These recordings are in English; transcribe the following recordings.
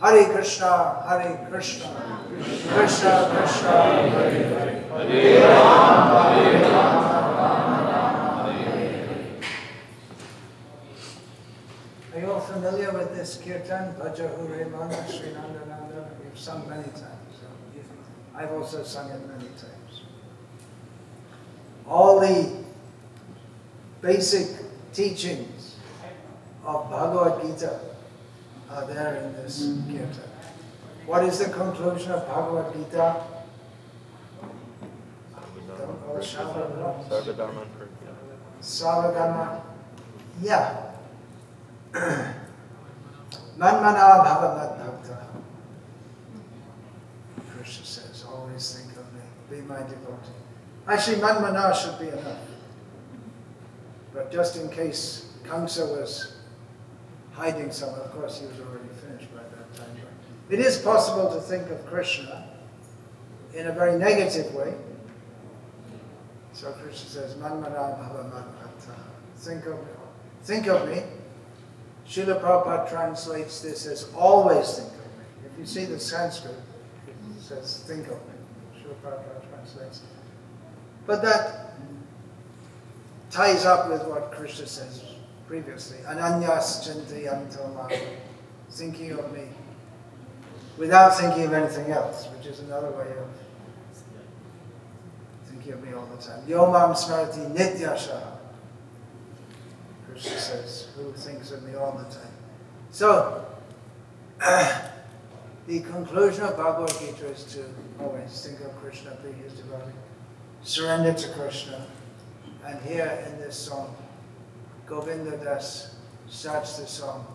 Hare Krishna, Hare Krishna, Krishna Krishna, Hare Hare, Hare Rama, Hare Rama, Hare Hare. Are you all familiar with this kirtan? Bhaja Hure Mana Sri Nanda Nanda. We've sung many times. So I've also sung it many times. All the basic teachings of Bhagavad Gita are there in this kirtan. What is the conclusion of Bhagavad Gita? Sarvadharma. Yeah. Manmana bhava madbhakta. Krishna says, always think of me, be my devotee. Actually, manmana should be enough. But just in case Kamsa was hiding some, of course he was already finished by that time. But it is possible to think of Krishna in a very negative way. So Krishna says, Manmana bhava madbhakta. Think of me. Srila Prabhupada translates this as always think of me. If you see the Sanskrit, it says think of me. Srila Prabhupada translates it. But that ties up with what Krishna says previously. Ananyas chintayanto ma. Thinking of me without thinking of anything else, which is another way of thinking of me all the time. Yomam smarati nityasha. Krishna says, who thinks of me all the time. So, the conclusion of Bhagavad Gita is to always think of Krishna, be his devotee, surrender to Krishna. And here in this song, Govinda Das starts the song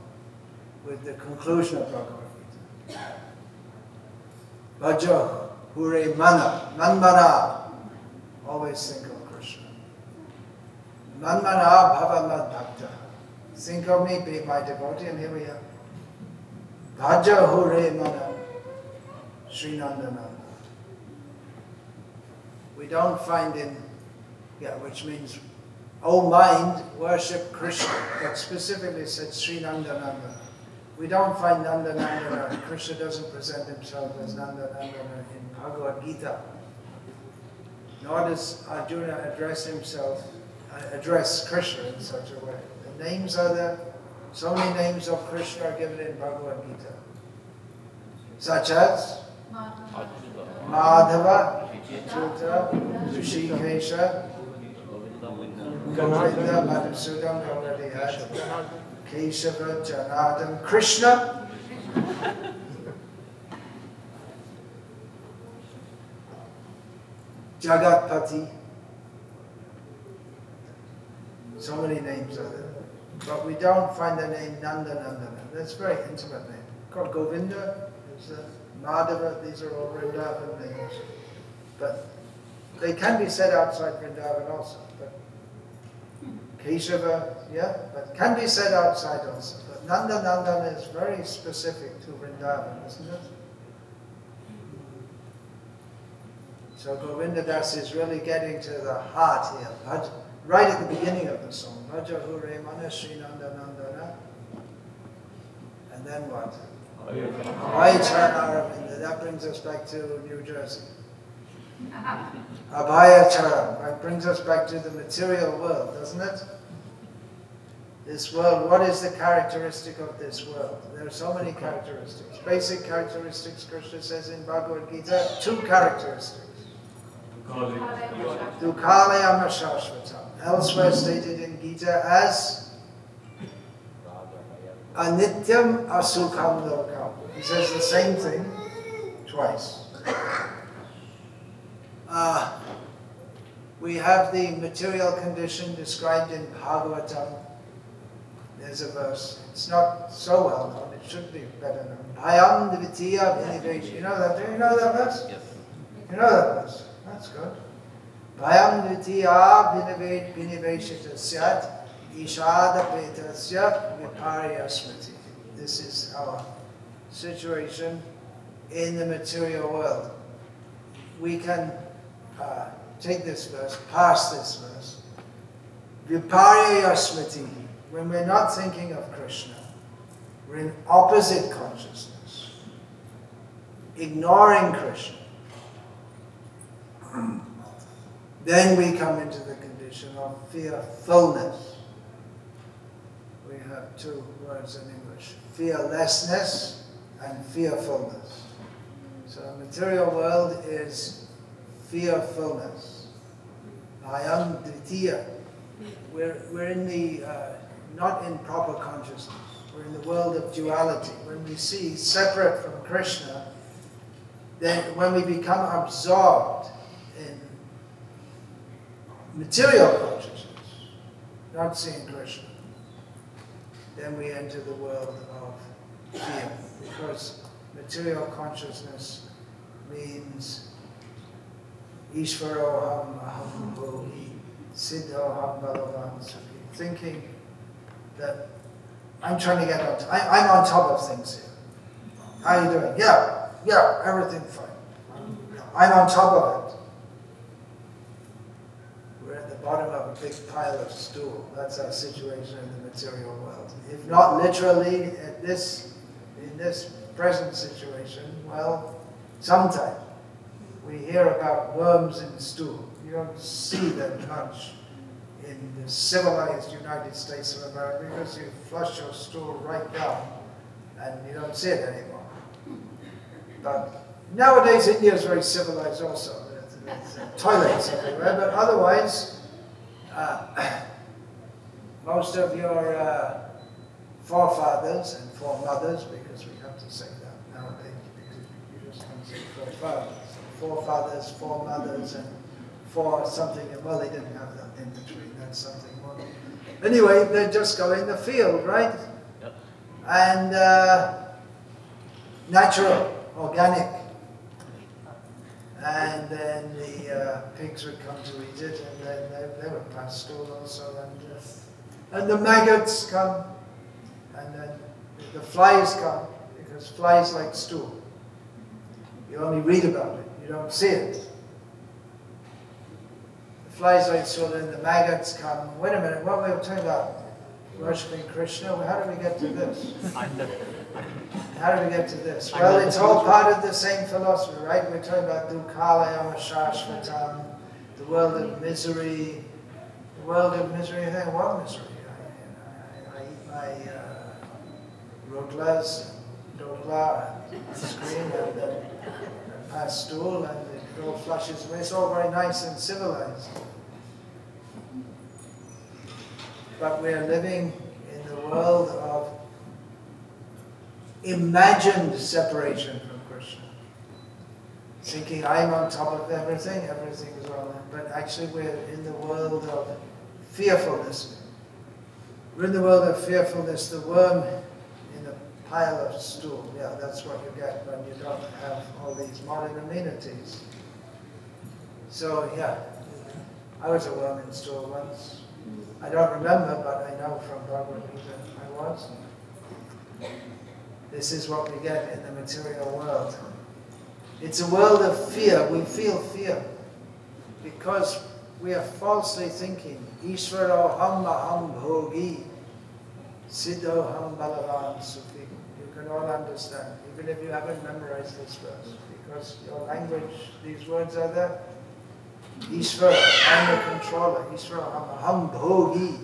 with the conclusion of Bhagavad Gita. Bhaja Hure Mana, Manmana, always think of Krishna. Manmana bhava madbhakta. Think of me, be my devotee, and here we are. Bhaja Hure Mana, Sri Nanda Nanda. We don't find in, which means, O mind, worship Krishna. But specifically said Sri Nanda Nanda. We don't find Nanda Nanda. Krishna doesn't present himself as Nanda Nanda in Bhagavad Gita. Nor does Arjuna address Krishna in such a way. The names are there. So many names of Krishna are given in Bhagavad Gita. Such as Madhava, Achyuta, Rishikesha, Govinda, Madhusudan, we already had. Keshava, Janardhan, Krishna. Jagatpati. So many names are there. But we don't find the name Nanda Nanda. That's a very intimate name. Called Govinda, Madhava, these are all Vrindavan names. But they can be said outside Vrindavan also. But Keshava, but can be said outside also. But Nanda Nandan is very specific to Vrindavan, isn't it? So Govinda Das is really getting to the heart here. Right at the beginning of the song. Bhaja Hure Mana Sri Nanda Nandana. And then what? Abhayacharam. That brings us back to New Jersey. Abhayacharam. That brings us back to the material world, doesn't it? This world, what is the characteristic of this world? There are so many characteristics. Basic characteristics, Krishna says in Bhagavad Gita, 2 characteristics. Dukhalayam Shashvatam. Elsewhere stated in Gita as Anityam Asukham Lokam. He says the same thing twice. We have the material condition described in Bhagavatam. There's a verse. It's not so well known. It should be better known. Bhayam Divitiya Vinivesha. You know that? Do you know that verse? Yes. You know that verse? That's good. Bhayam Divitiya Viniveshita Syat Ishada Petasya Viparya Smriti. This is our situation in the material world. We can take this verse, pass this verse. Viparya Smriti. When we're not thinking of Krishna, we're in opposite consciousness. ignoring Krishna, then we come into the condition of fearfulness. We have two words in English, fearlessness and fearfulness. So the material world is fearfulness. Ayam Dvitiya. We're in the, not in proper consciousness. We're in the world of duality. When we see separate from Krishna, then when we become absorbed in material consciousness, not seeing Krishna, then we enter the world of fear. Because material consciousness means Ishvaroham aham bhogi siddhoham balavam sukhi. Thinking that I'm trying to get on, I'm on top of things here. How are you doing? Yeah, everything fine. I'm on top of it. We're at the bottom of a big pile of stool. That's our situation in the material world. If not literally in this present situation, well, sometimes we hear about worms in stool. You don't see them much in the civilized United States of America because you flush your stool right down and you don't see it anymore. But nowadays India is very civilized also. There's toilets everywhere, but otherwise most of your forefathers and foremothers, because we have to say that nowadays, because you just can't say forefathers. Forefathers, foremothers, and for something, well, they didn't have that in between, that's something more. Anyway, they just go in the field, right? Yep. And natural, organic. And then the pigs would come to eat it, and then they would pass stool also. And the maggots come, and then the flies come, because flies like stool. You only read about it, you don't see it. The flies like stool, and the maggots come. Wait a minute, what were we talking about? Worshipping Krishna? Well, how did we get to this? How did we get to this? Well, it's all part of the same philosophy, right? We're talking about dukkhalayam shashvatam, the world of misery. The world of misery, what misery? I eat my roglas, dokla, and scream, and then pass stool, and it all flushes away. It's all very nice and civilized. But we're living in the world of imagined separation from Krishna. Thinking I'm on top of everything is all that. But actually we're in the world of fearfulness. We're in the world of fearfulness, the worm in a pile of stool. Yeah, that's what you get when you don't have all these modern amenities. So yeah, I was a worm in stool once. I don't remember, but I know from Bhagavad Gita I was. This is what we get in the material world. It's a world of fear. We feel fear because we are falsely thinking, Ishvaroham aham bhogi, siddhoham balavam sukhi. You can all understand, even if you haven't memorized this verse, because your language, these words are there. Ishvara, I'm the controller. Ishvara, aham bhogi.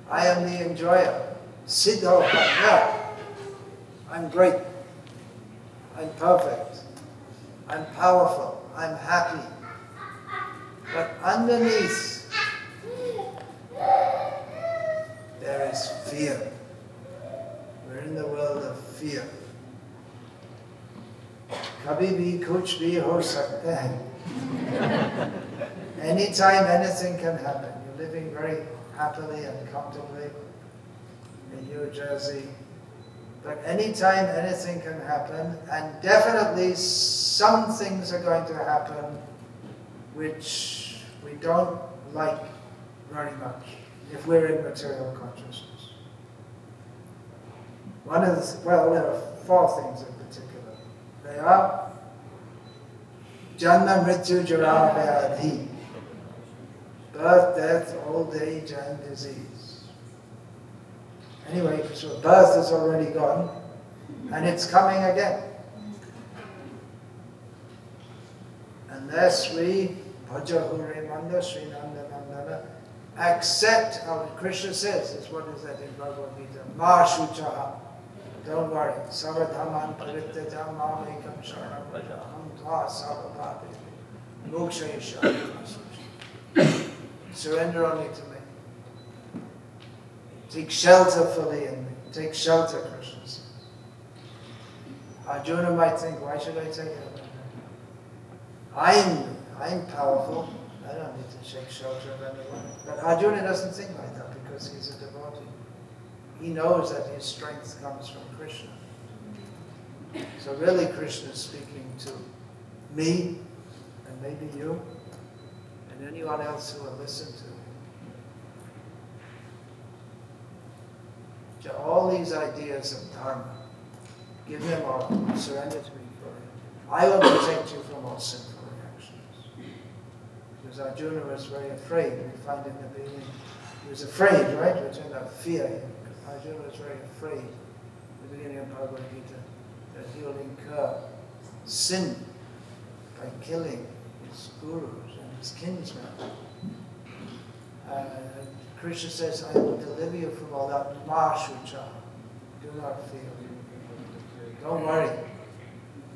I am the enjoyer. Siddho, yeah. I'm great. I'm perfect. I'm powerful. I'm happy. But underneath, there is fear. We're in the world of fear. Kabhi bhi kuch bhi ho sakta hai. Anytime anything can happen. You're living very happily and comfortably in New Jersey. But anytime anything can happen, and definitely some things are going to happen which we don't like very much if we're in material consciousness. There are four things in particular. They are Janma Mrityu Jara Vyadhi, birth, death, old age, and disease. Anyway, so birth is already gone, and it's coming again. unless we, Bhajahuri Sri Nanda, accept our, Krishna says, is what is that in Bhagavad Gita? Ma Shuchaha. Don't worry. Savadhaman Parittaja Mamekam Sharanam Vrajaham Tva Savabhavi Mokshayisha. Surrender only to me. Take shelter fully in me. Take shelter, Krishna says. Arjuna might think, why should I take it? I'm powerful. I don't need to take shelter of anyone. But Arjuna doesn't think like that because he's a devotee. He knows that his strength comes from Krishna. So really Krishna is speaking to me, and maybe you, and anyone else who will listen to him. So all these ideas of dharma, give them all, surrender to me for it. I will protect you from all sinful reactions. Because Arjuna was very afraid. We find in the beginning, he was afraid, right? We're talking about fear here. Arjuna was very afraid in the beginning of Bhagavad Gita that he will incur sin by killing his gurus and his kinsmen. Krishna says, I will deliver you from all that. Ma Shucha. Do not fear. Don't worry.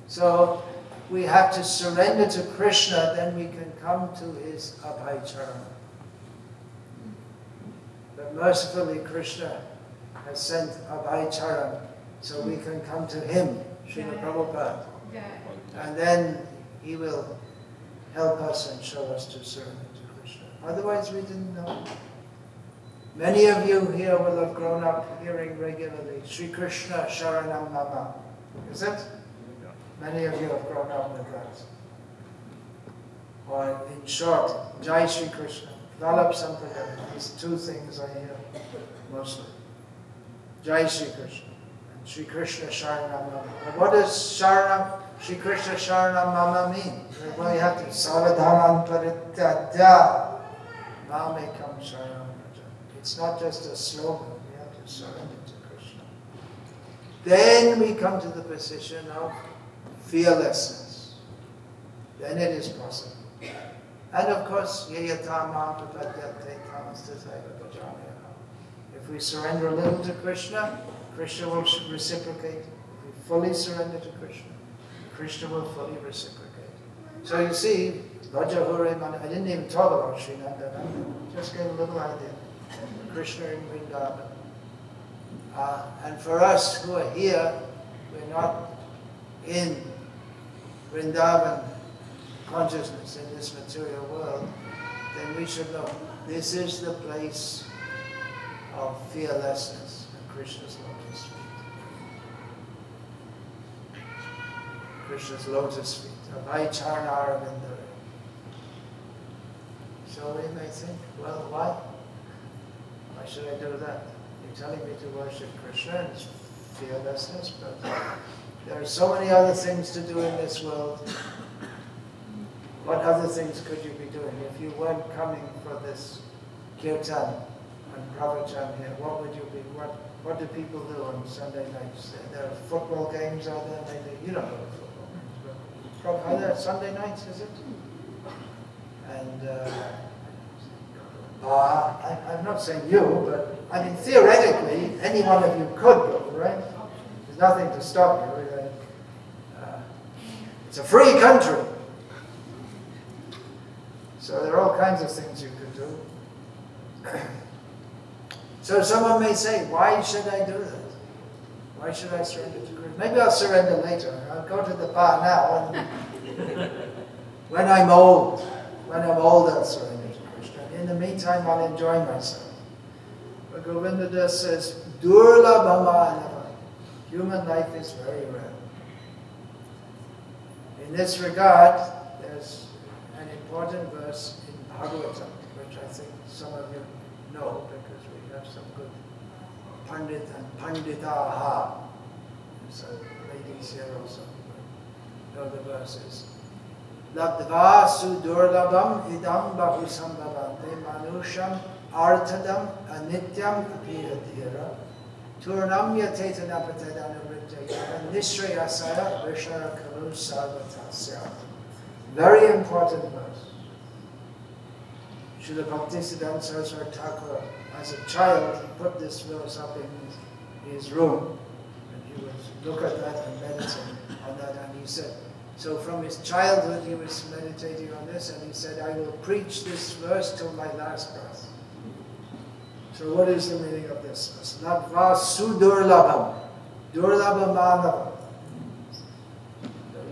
So we have to surrender to Krishna, then we can come to his Abhayacharana. But mercifully, Krishna has sent Abhayacharana so we can come to him, Srila Prabhupada. And then he will help us and show us to surrender to Krishna. Otherwise, we didn't know. Many of you here will have grown up hearing regularly, Sri Krishna Sharanam Mama. Is it? Many of you have grown up with that. Or in short, Jai Sri Krishna, Vallabh Sampradaya. These two things I hear mostly. Jai Sri Krishna and Sri Krishna Sharanam Mama. But what does Sri Krishna Sharanam Mama mean? Well, you have to Savadhaman Parityajya Mamekam Sharanam. It's not just a slogan, we have to surrender to Krishna. Then we come to the position of fearlessness. Then it is possible. And of course, if we surrender a little to Krishna, Krishna will reciprocate. If we fully surrender to Krishna, Krishna will fully reciprocate. So you see, Rajahuri, I didn't even talk about Sri Nanda, just gave a little idea. Krishna in Vrindavan. And for us who are here, we're not in Vrindavan consciousness in this material world, then we should know this is the place of fearlessness and Krishna's lotus feet. Krishna's lotus feet. Abhayacharana Aravinda. So we may think, well, why? Why should I do that? You're telling me to worship Krishna and his fearlessness, but there are so many other things to do in this world. What other things could you be doing? If you weren't coming for this kirtan and pravachan here, what would you be? What do people do on Sunday nights? There are football games out there. Maybe you don't go to football games, but are there Sunday nights? Is it? And I'm not saying you, but I mean theoretically, any one of you could go, right? There's nothing to stop you. It's a free country. So there are all kinds of things you could do. So someone may say, why should I do that? Why should I surrender to Krishna? Maybe I'll surrender later. I'll go to the bar now. And when I'm old, I'll surrender to Krishna. In the meantime, I'll enjoy myself. But Govinda Das says, Durlabhamanava. Human life is very rare. In this regard, there's an important verse in Bhagavatam, which I think some of you know because we have some good Pandit and Panditaha. Some ladies here also know the verses. Labdva sudurlabham idam bahusambhavante manusham artadam anityam apiyadhira turnam yatetanapatedanuvrittaya nishrayasaya vishara kalu sarvatasya. Very important verse. Srila Bhaktisiddhanta Saraswati Thakur, as a child, he put this verse up in his room, and he would look at that and meditate on that, and he said, so from his childhood he was meditating on this, and he said, I will preach this verse till my last breath. So what is the meaning of this verse? Latva sudurlabham, durlabha manava.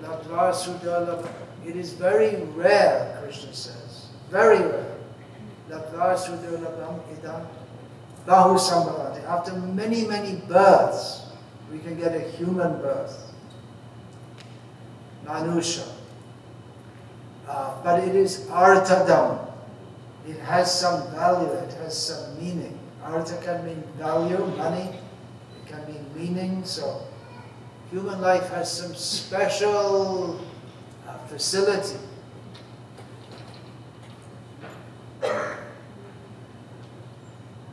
Latva sudurlabham. It is very rare, Krishna says, very rare. Latva sudurlabham idam bahu sambhavati. After many, many births, we can get a human birth. Manusha. But it is arthadam. It has some value, it has some meaning. Artha can mean value, money. It can mean meaning. So human life has some special facility.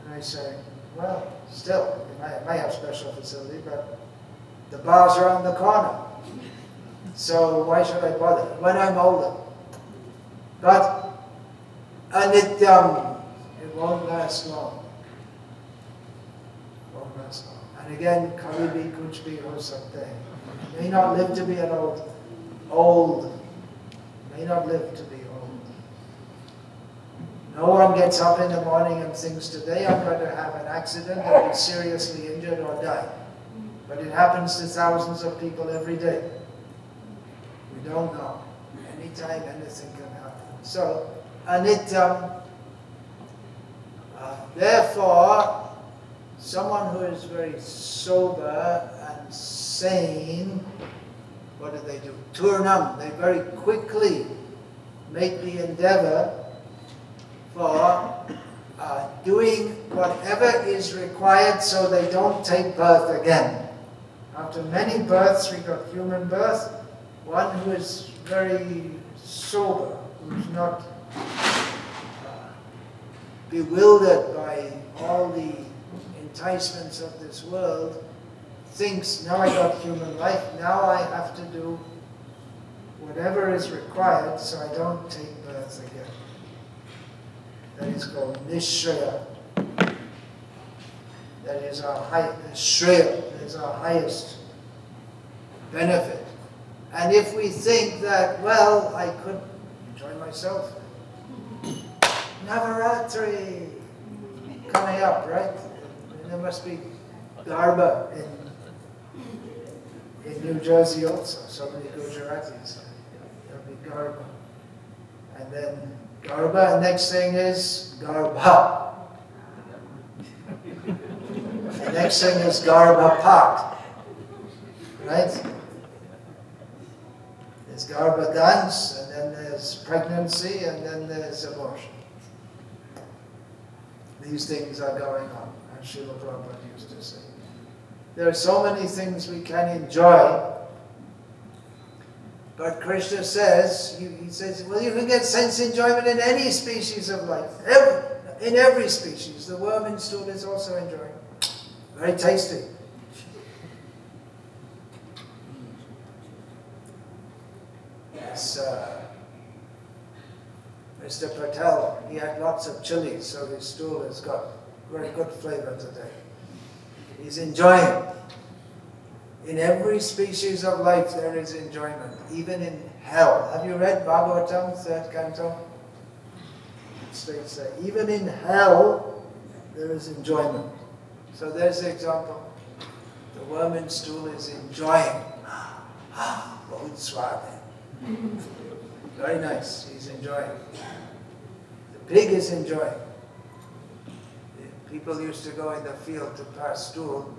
And I say, well, still, it might have special facility, but the bars are on the corner. So why should I bother when I'm older? And it won't last long. It won't last long. And again, Kalibi Kuchbi or something. May not live to be an old. May not live to be old. No one gets up in the morning and thinks, today I'm going to have an accident and be seriously injured or die. But it happens to thousands of people every day. We don't know. Anytime anything can happen. So, and therefore, someone who is very sober and sane, what do? Turnam. They very quickly make the endeavor for doing whatever is required so they don't take birth again. After many births, we got human birth. One who is very sober, who's not bewildered by all the enticements of this world, thinks, now I got human life, now I have to do whatever is required so I don't take birth again. That is called Nishaya. That is our Shreya, that is our highest benefit. And if we think that, well, I could enjoy myself. Navaratri coming up, right? There must be Garba in New Jersey also. So many Gujaratis. There'll be Garba. And then Garba, and next thing is Garbha. The next thing is Garbha Pak. Right? There's Garbha dance, and then there's pregnancy, and then there's abortion. These things are going on, as Srila Prabhupada used to say. There are so many things we can enjoy, but Krishna says, he says, well, you can get sense enjoyment in any species of life. In every species. The worm in stool is also enjoying. Very tasty. Yes, Mr. Patel, he had lots of chilies, so his stool has got very good flavor today. He's enjoying. In every species of life there is enjoyment, even in hell. Have you read Bhagavatam, 3rd canto? It states that even in hell there is enjoyment. So there's the example. The worm in stool is enjoying. Bahut swad hai. Very nice, he's enjoying. The pig is enjoying. People used to go in the field to pass stool,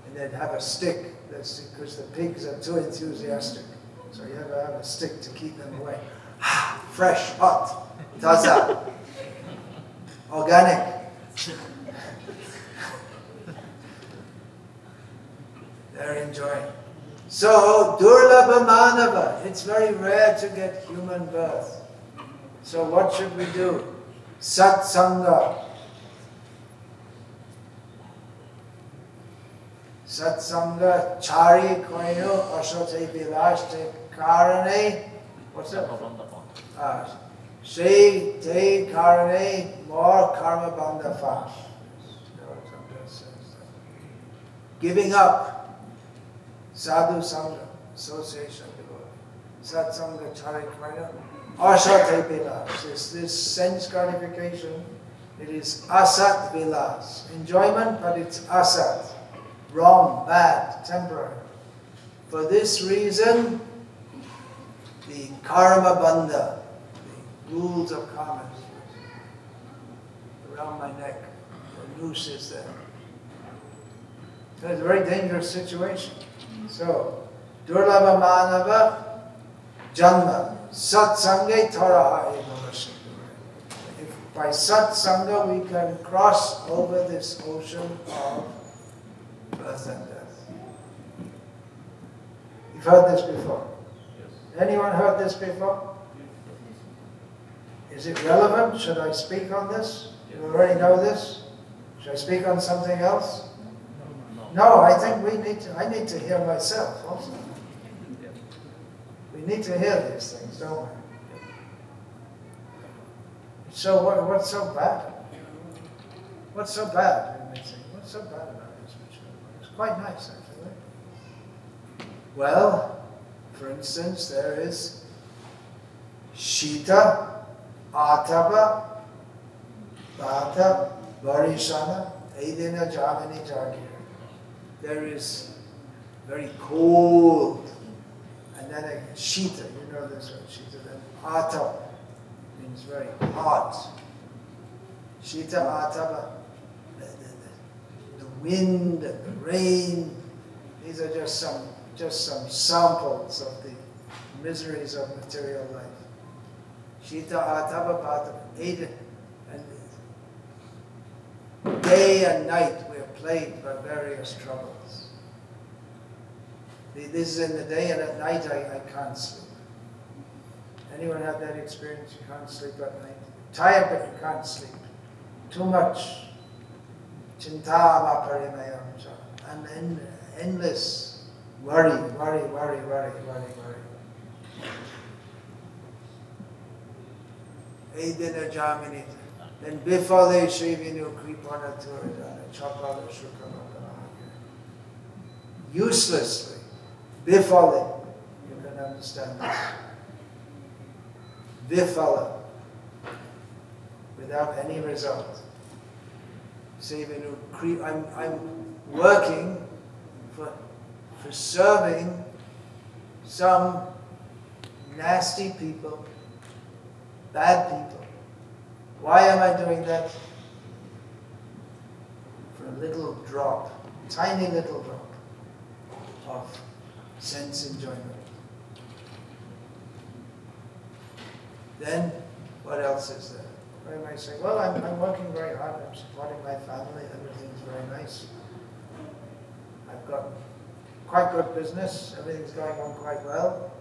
and they'd have a stick, that's because the pigs are too enthusiastic. So you have to have a stick to keep them away. Fresh, hot, taza, organic. They're enjoying. So, durlabha manava, it's very rare to get human birth. So what should we do? Satsanga. Satsanga chari koyo ashote bilashte karane What's that? Say te karane more karma bandha fast. Giving up sadhu sangha, association devotee, satsanga charikmaya, asate vilas. This sense gratification, it is asat vilas. Enjoyment, but it's asat. Wrong, bad, temporary. For this reason, the karma bandha, the rules of karma, around my neck, the noose is there. It's a very dangerous situation. So, durlabha manava janma satsange taraha eva. If by satsanga we can cross over this ocean of birth and death. You've heard this before? Yes. Anyone heard this before? Is it relevant? Should I speak on this? You already know this? Should I speak on something else? No, I think I need to hear myself also. We need to hear these things, don't we? So what's so bad? What's so bad? You may think, what's so bad about this? It's quite nice, actually. Well, for instance, there is Shita, Atava, Vata, Varishana, Edina, Jamini, Jagir. There is very cold, and then a Shita, you know this one, Shita, then Ata means very hot. Shita, Atava, the wind and the rain, these are just some samples of the miseries of material life. Shita, Atava, Vata, Edina, and day and night we are plagued by various troubles. This is in the day, and at night I can't sleep. Anyone have that experience? You can't sleep at night. Tired, but you can't sleep. Too much. Chintama parimayam. And endless worry. Edina Jamini. Then bifale shivinu kripana turidana chapala shukamata. Uselessly. Bifale. You can understand this. Bifala. Without any result. Shivinu I'm working for serving some nasty people, bad people. Why am I doing that? For a little drop, tiny little drop of sense enjoyment. Then, what else is there? I might say, well, I'm working very hard, I'm supporting my family, everything's very nice. I've got quite good business, everything's going on quite well.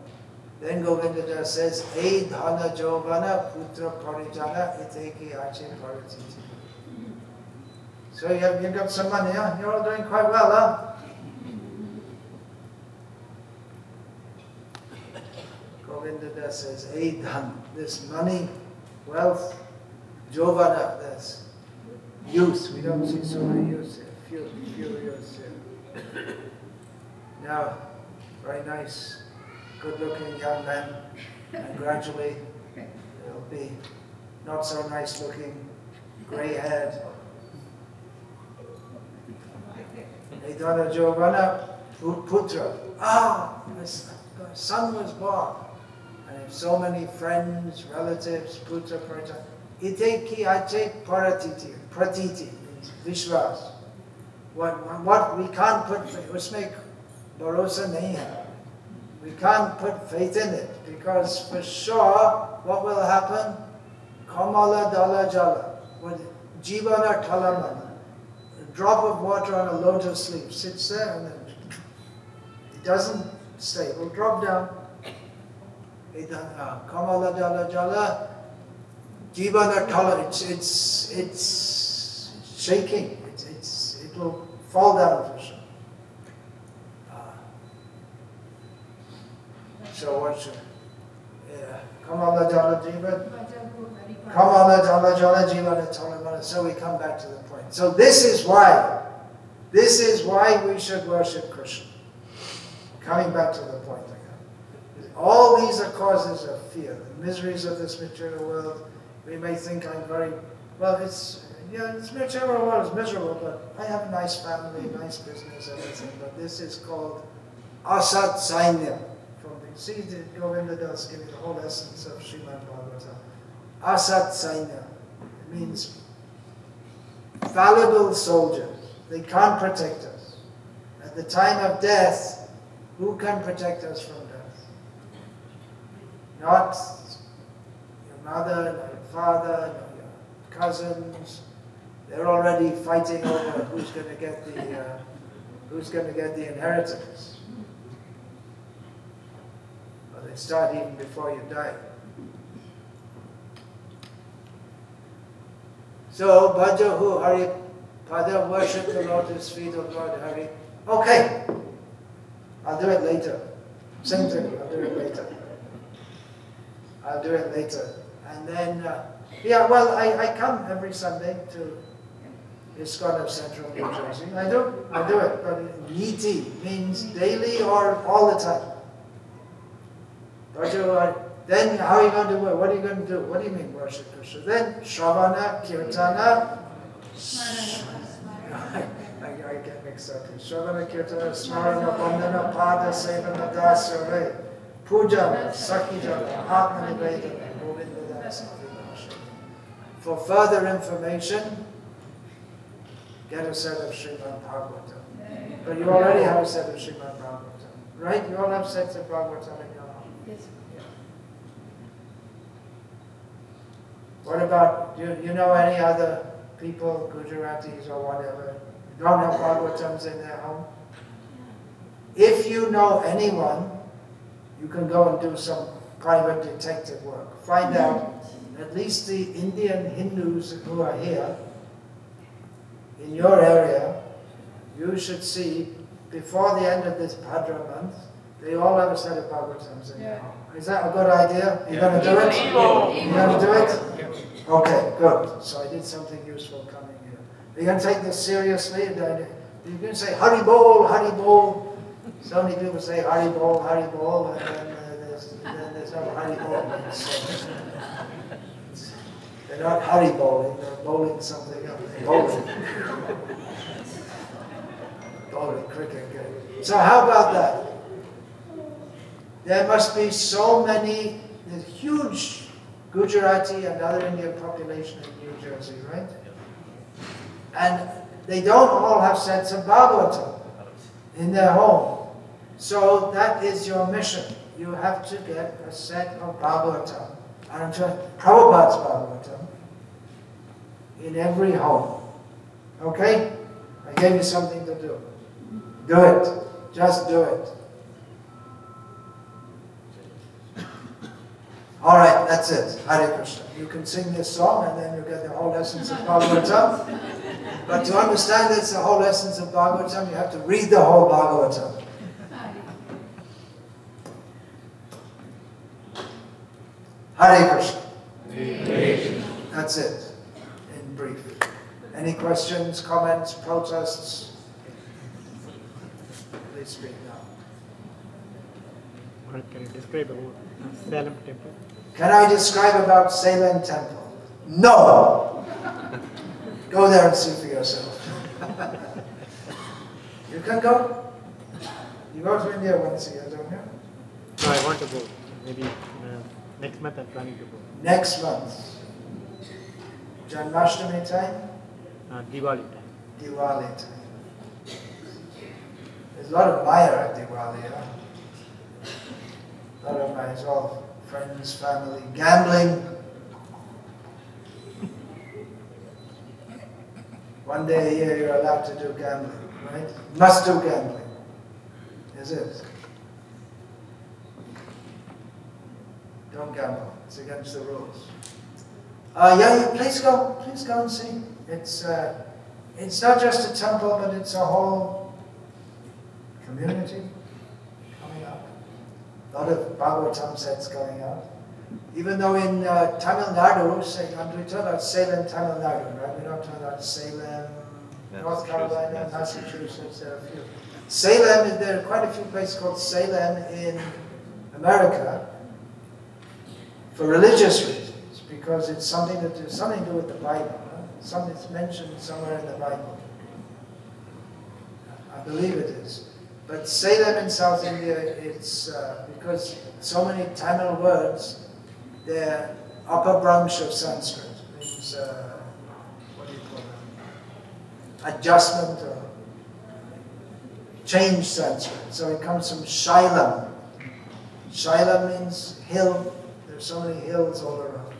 Then Govinda says, Ei dhana jovana putra parijana iteki ache parititi. So you've got some money, huh? You're all doing quite well, huh? Govinda says, Ei dhan, this money, wealth, jovana, that's youth. We don't see so many youths here, few youths here. Now, very nice, good-looking young men, and gradually they'll be not so nice-looking, grey-haired. Edana Jovana Putra. The son was born. And if so many friends, relatives, Putra, Prata, Iteki Ache Paratiti, Pratiti, means Vishwas. What we can't put, usme bharosa nahi hai. We can't put faith in it, because for sure, what will happen? Kamala dala jala. Jivana talamana. A drop of water on a lotus leaf sits there and then it doesn't stay. It will drop down. Kamala dala jala. Jivana tala. It's shaking. It will fall down for sure. So what should Kamala Jala Jivan. Kamala Jala Jala Jivan Tolamana. So we come back to the point. So this is why we should worship Krishna. Coming back to the point again. All these are causes of fear. The miseries of this material world. We may think I'm very, well, this material world is miserable, but I have a nice family, nice business, everything. But this is called Asat Sainya. See, Govinda does give you the whole essence of Srimad Bhagavatam. Asat Sainya. It means fallible soldiers. They can't protect us. At the time of death, who can protect us from death? Not your mother, not your father, not your cousins. They're already fighting over who's going to get the inheritance. They start even before you die. So, Bhajahu Hari Pada, worship the lotus feet of Lord Hari. Okay, I'll do it later. Same thing, I'll do it later. And then, I come every Sunday to ISKCON of Central New Jersey. I do it, but niti means daily or all the time. Then how are you going to do it? What are you going to do? What do you mean worship Krishna? Then Shravana, Kirtana, I get mixed up. Shravana, Kirtana, Smarana, Bandhana, Pada, Sevana, Dasya, Puja, Sakijana, Atma Nivedana, Govinda Dasa. For further information, get a set of Srimad Bhagavatam. But you already have a set of Srimad Bhagavatam, right? You all have sets of Bhagavatam in your home. Yes. Yeah. What about, you know any other people, Gujaratis or whatever, who don't have Bhagavatams in their home? If you know anyone, you can go and do some private detective work. Find out, at least the Indian Hindus who are here, in your area, you should see, before the end of this Bhadra month, they all have a set of Bhagavatams in their home. Is that a good idea? You're going to do it? You're going to do it? Okay, good. So I did something useful coming here. Are you going to take this seriously? You're going to say, Hari Bol, Hari Bol. So many people say Hari Bol, and then there's no Hari Bol. They're not Hari Bowling, they're bowling something else. Bowling cricket game. So how about that? There must be so many, there's huge Gujarati and other Indian population in New Jersey, right? And they don't all have sets of Bhagavatam in their home. So that is your mission. You have to get a set of Bhagavatam. And Prabhupada's Bhagavatam in every home. Okay? I gave you something to do. Do it. Just do it. Alright, that's it. Hare Krishna. You can sing this song and then you get the whole essence of Bhagavatam. But to understand it's the whole essence of Bhagavatam, you have to read the whole Bhagavatam. Hare Krishna. That's it, in brief. Any questions, comments, protests? Please speak now. Can you describe about Salem temple? Can I describe about Salem temple? No! Go there and see for yourself. You can go? You go to India once a year, don't you? No, I want to go. Maybe next month I'm planning to go. Next month. Janmashtami time? Diwali time. Diwali time. There's a lot of Maya at Diwali, huh? A lot of Maya. It's all friends, family, gambling. One day a year you're allowed to do gambling, right? Must do gambling. Is it? Don't gamble. It's against the rules. Please go and see. It's not just a temple, but it's a whole community coming up. A lot of Bhagavatam sets going out. Even though in Tamil Nadu, say, we're talking about Salem, Tamil Nadu, right? We're not talking about Salem, North Carolina, Massachusetts, there are a few. Salem, there are quite a few places called Salem in America for religious reasons, because it's something to do with the Bible. It's mentioned somewhere in the Bible. I believe it is. But Salem in South India, it's because so many Tamil words, they're upper branch of Sanskrit. It means, what do you call them? Adjustment or change Sanskrit. So it comes from Shailam. Shailam means hill. There's so many hills all around.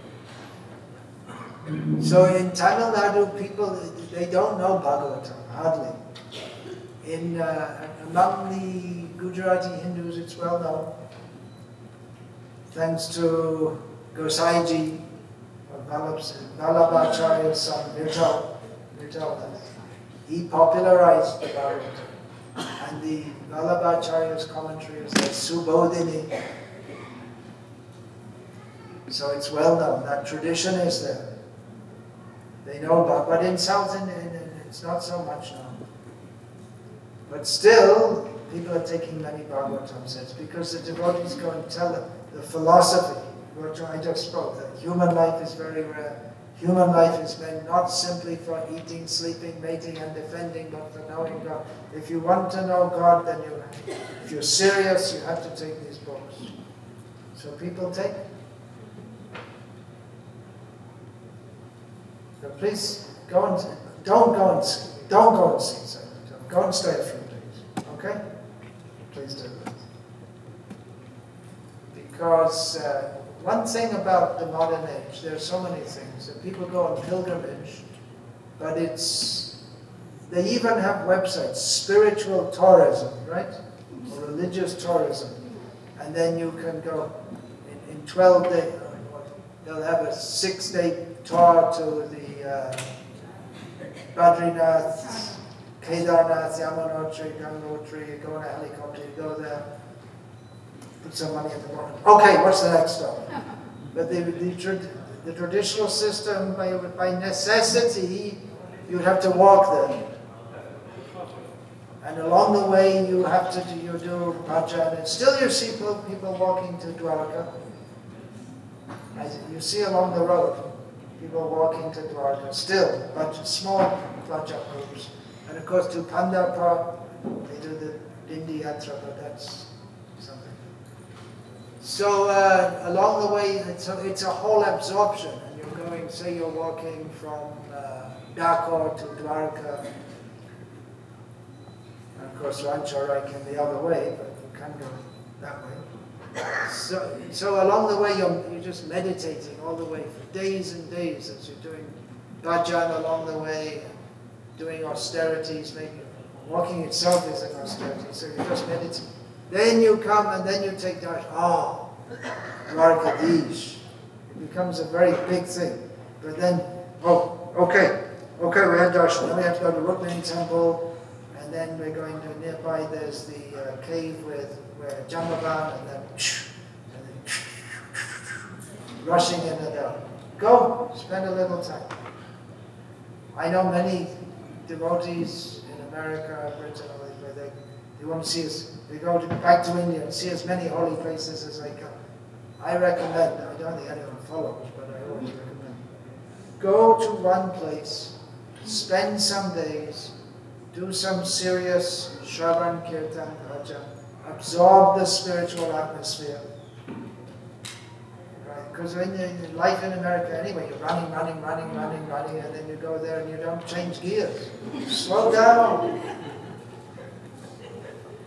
So in Tamil Nadu, people, they don't know Bhagavatam, hardly. Among the Gujarati Hindus, it's well known. Thanks to Gosaiji, Vallabhacharya's son, Virtal. He popularized the Bhagavatam. And the Vallabhacharya's commentary is like Subodhini. So it's well known, that tradition is there. They know about, but in South India, it's not so much known. But still, people are taking many Bhagavatam sets because the devotees go and tell them the philosophy, which I just spoke, that human life is very rare. Human life is meant not simply for eating, sleeping, mating, and defending, but for knowing God. If you want to know God, then if you're serious, you have to take these books. So people take. So please don't go and see something. Go and stay a few days. Okay? Please do that. Because one thing about the modern age, there are so many things that people go on pilgrimage, but they even have websites, spiritual tourism, right? Or religious tourism. And then you can go in 12 days, they'll have a 6-day tour to the Badrinath, Kedarnath, Yamunotri, Gangotri, go on a helicopter, you go there, put some money at the bottom. Okay, what's the next stop? But the traditional system, by necessity, you'd have to walk there. And along the way, you do bhajan, and still you see people walking to Dwarka. You see along the road, people walking to Dwarka, still, but small bhajan groups. And of course, to Pandharpur, they do the Dindi Yatra, but that's something. So along the way, it's a whole absorption. And you're going, say you're walking from Dakar to Dwarka. And of course, Rancharai can be the other way, but you can go that way. So along the way, you're just meditating all the way for days and days as you're doing bhajan along the way, doing austerities, maybe walking itself is an austerity, so you just meditate. Then you come and then you take darshan. Oh, Dwarkadish. It becomes a very big thing. But then, okay, we had darshan. Then we have to go to Rukmini temple, and then we're going to nearby. There's the cave where Jambavan, and then rushing in and out. Go, spend a little time. I know many devotees in America, Britain, where they want to see us. They go back to India and see as many holy places as they can. I recommend, I don't think anyone follows, but I always recommend. Go to one place, spend some days, do some serious Shravan, Kirtan, Bhajan, absorb the spiritual atmosphere. Right? Because in life in America anyway, you're running, and then you go there and you don't change gears. Slow down.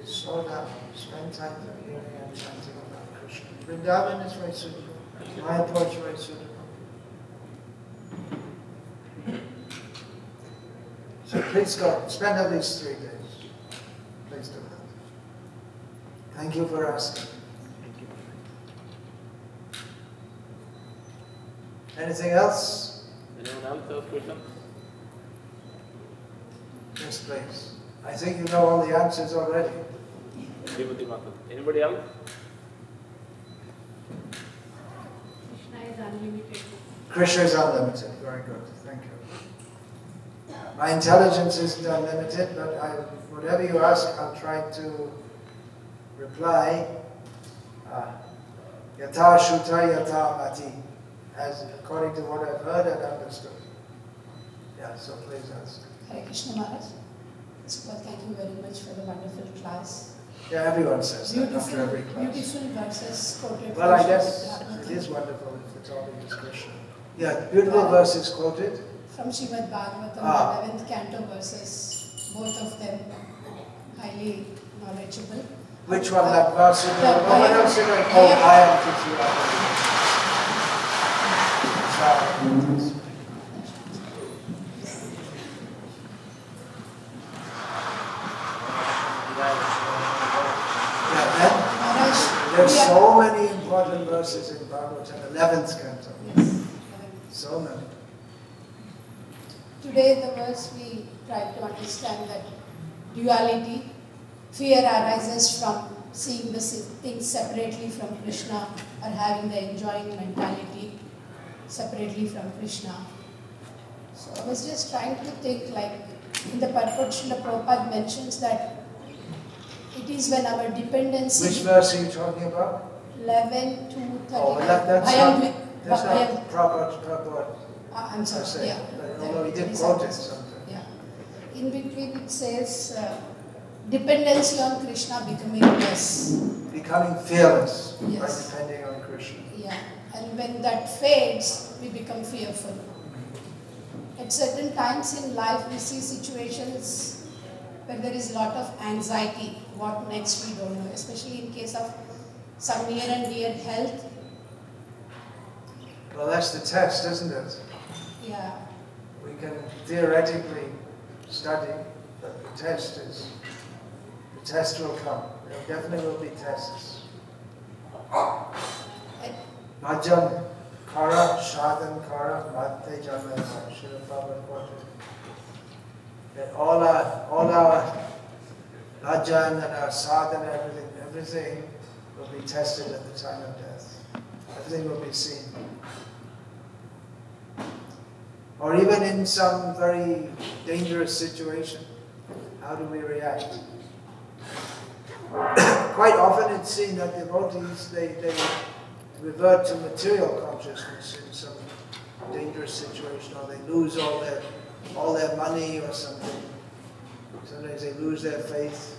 Slow down. Spend time hearing and chanting about Krishna. Vrindavan is very suitable. Mayapur is very suitable. So please go. Spend at least 3 days. Please do that. Thank you for asking. Thank you. Anything else? Anyone else have questions? Yes, please. I think you know all the answers already. Srimati Mata. Anybody else? Krishna is unlimited. Very good. Thank you. My intelligence isn't unlimited, but whatever you ask, I'll try to reply. Yatha Shuta Yatha Mati, as according to what I've heard and understood. Yeah, so please ask. Hare Krishna Maharaj. Super, thank you very much for the wonderful class. Yeah, everyone says that after every class. Beautiful verses quoted. Well, I guess it is wonderful if the topic is Krishna. Yeah, beautiful verses quoted. From Srimad Bhagavatam, 11th canto verses, both of them highly knowledgeable. Which one? That verse? What else did I? Oh, I am Titi. There's so many important verses in Bhagavatam, 11th canto. Yes. So many. Today the verse we try to understand that duality, fear arises from seeing the things separately from Krishna or having the enjoying mentality separately from Krishna. So I was just trying to think, like in the purport, Srila Prabhupada mentions that it is when our dependency... Which verse are you talking about? 11 to 35. Oh, that's not proper. I'm sorry, yeah. Although he did quote it sometime. Yeah. In between it says, dependency on Krishna becoming less. Becoming fearless, yes, by depending on Krishna. Yeah. And when that fades, we become fearful. At certain times in life, we see situations where there is a lot of anxiety. What next, we don't know. Especially in case of some near and dear health. Well, that's the test, isn't it? Yeah. We can theoretically study, but the test will come. There definitely will be tests. Bhajan kara, sadhan kara, bhakti janmaya, Srila Prabhupada quoted. That all our bhajan and our sadhana, everything will be tested at the time of death. Everything will be seen. Or even in some very dangerous situation, how do we react? Quite often it's seen that devotees, they revert to material consciousness in some dangerous situation, or they lose all their money or something. Sometimes they lose their faith.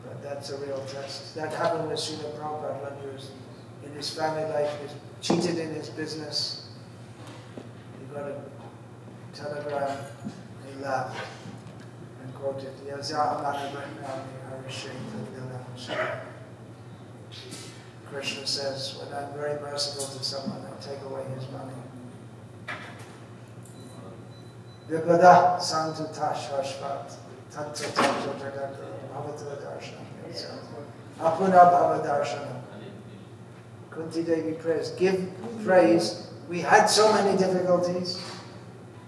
But that's a real test. That happened with Srila Prabhupada when he was in his family life. He was cheated in his business. He got a telegram and he laughed and quoted, Krishna says, when I'm very merciful to someone, I take away his money. Vipada santu tashvashvat tattva tattva tadakara bhavatva darshanam apuna bhavadarshana. Kunti Devi prays, give praise. We had so many difficulties.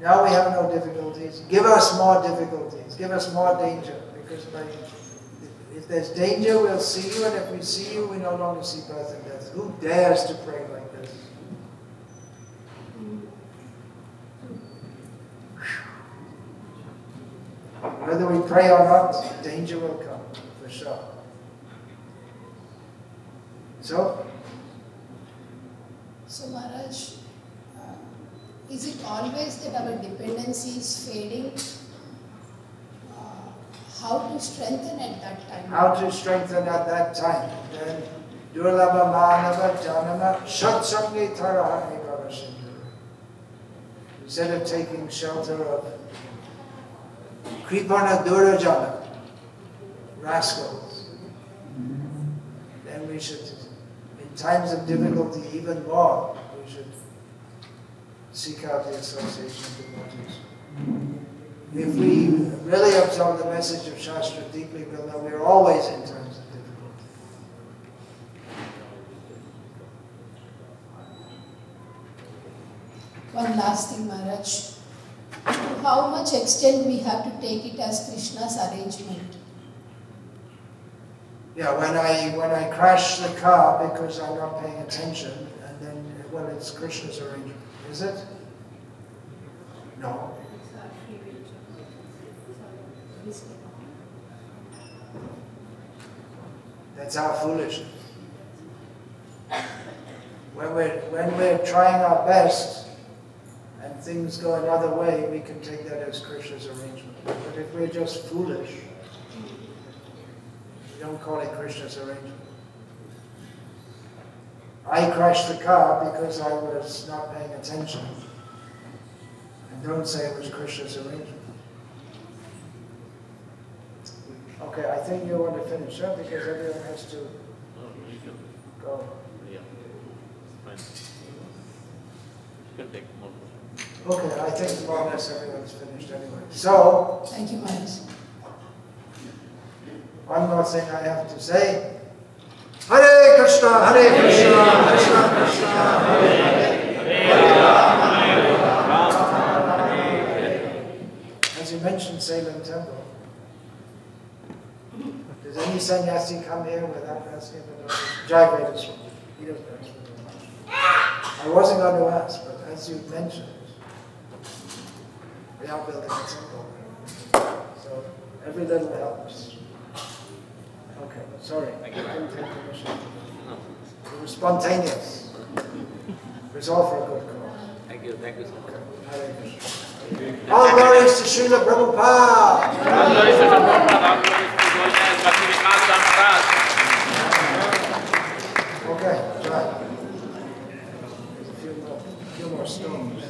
Now we have no difficulties. Give us more difficulties. Give us more danger. Because if there's danger, we'll see you. And if we see you, we no longer see birth and death. Who dares to pray like this? Whether we pray or not, danger will come, for sure. So Maharaj, is it always that our dependency is fading? How to strengthen at that time? How to strengthen at that time? Then, Durlabha Manava Janama Shatsangi Tarahani Bhavasindhu. Instead of taking shelter of Kripana Durajana, rascals, then we should, in times of difficulty even more, we should seek out the association of devotees. If we really absorb the message of Shastra deeply, we'll know we're always in times of difficulty. One last thing, Maharaj. To how much extent we have to take it as Krishna's arrangement? Yeah, when I crash the car because I'm not paying attention, and then when it's Krishna's arrangement. Is it? No. That's our foolishness. When we're trying our best and things go another way, we can take that as Krishna's arrangement. But if we're just foolish, we don't call it Krishna's arrangement. I crashed the car because I was not paying attention. And don't say it was Krishna's arrangement. Okay, I think you want to finish up because everyone has to go. Yeah, fine. You can take more. Okay, I think more or less everyone's finished anyway. So, Thank you, Maharaj. one more thing I have to say. Hare Krishna, Hare Krishna, Krishna Krishna, Hare Hare. As you mentioned Salem Temple, does any sannyasi come here without asking for donations? Jai Vedas. He doesn't ask for donations. I wasn't going to ask, but as you mentioned, we are building a temple. So every little helps. Okay, sorry. I didn't take permission. It was spontaneous. It was all for a good cause. Thank you so much. Hare Krishna. All glories to Srila Prabhupada. All glories to Prabhupada, all glories to Govinda, Bhakti Vikasa Maharaj. Okay, right. There's a few more stones.